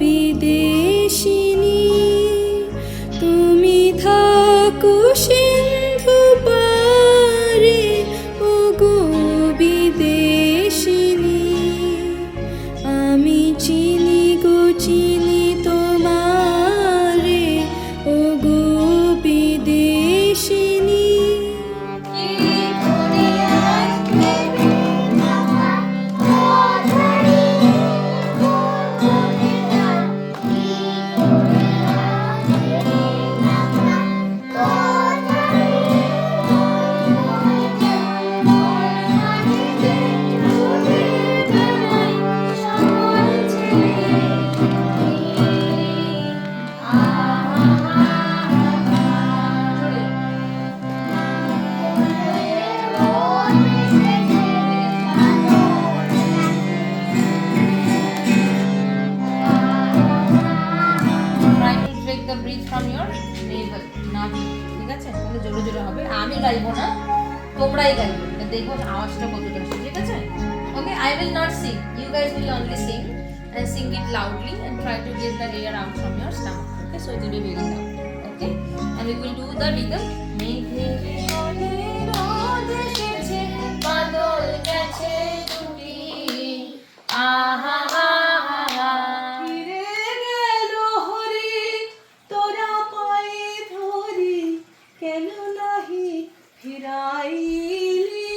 বিদেশিনী তুমি থাকো সিন্ধু পারে ওগো বিদেশিনী আমি চিনি গো চিনি তোমারে ওগো বিদেশিনী the breath from your navel নাভি ঠিক আছে তাহলে জোরে জোরে হবে আমি গাইবো না তোমরাই গাইবে দেখো আওয়াজটা কতটা আসে ঠিক আছে ওকে I will not sing you guys will only sing and sing it loudly and try to get the air out from your stomach okay so it will be very loud okay and we will do the rhythm মেঘে বলে রোদ এসেছে বাদল গেছে টুটি আহা আহা কেন নাহি ফিরাইলি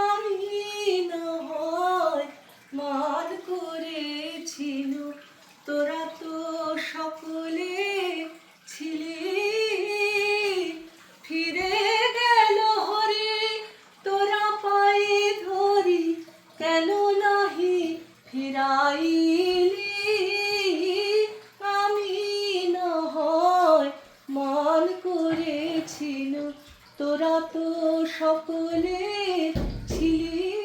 আমি নহয় মান করেছিল তোরা তো সকলে ছিলি ফিরে গেল হরে তোরা পায়ে ধরি কেন নাহি ফিরাইলি মান করেছিল তোরা তো সকলে ছিলি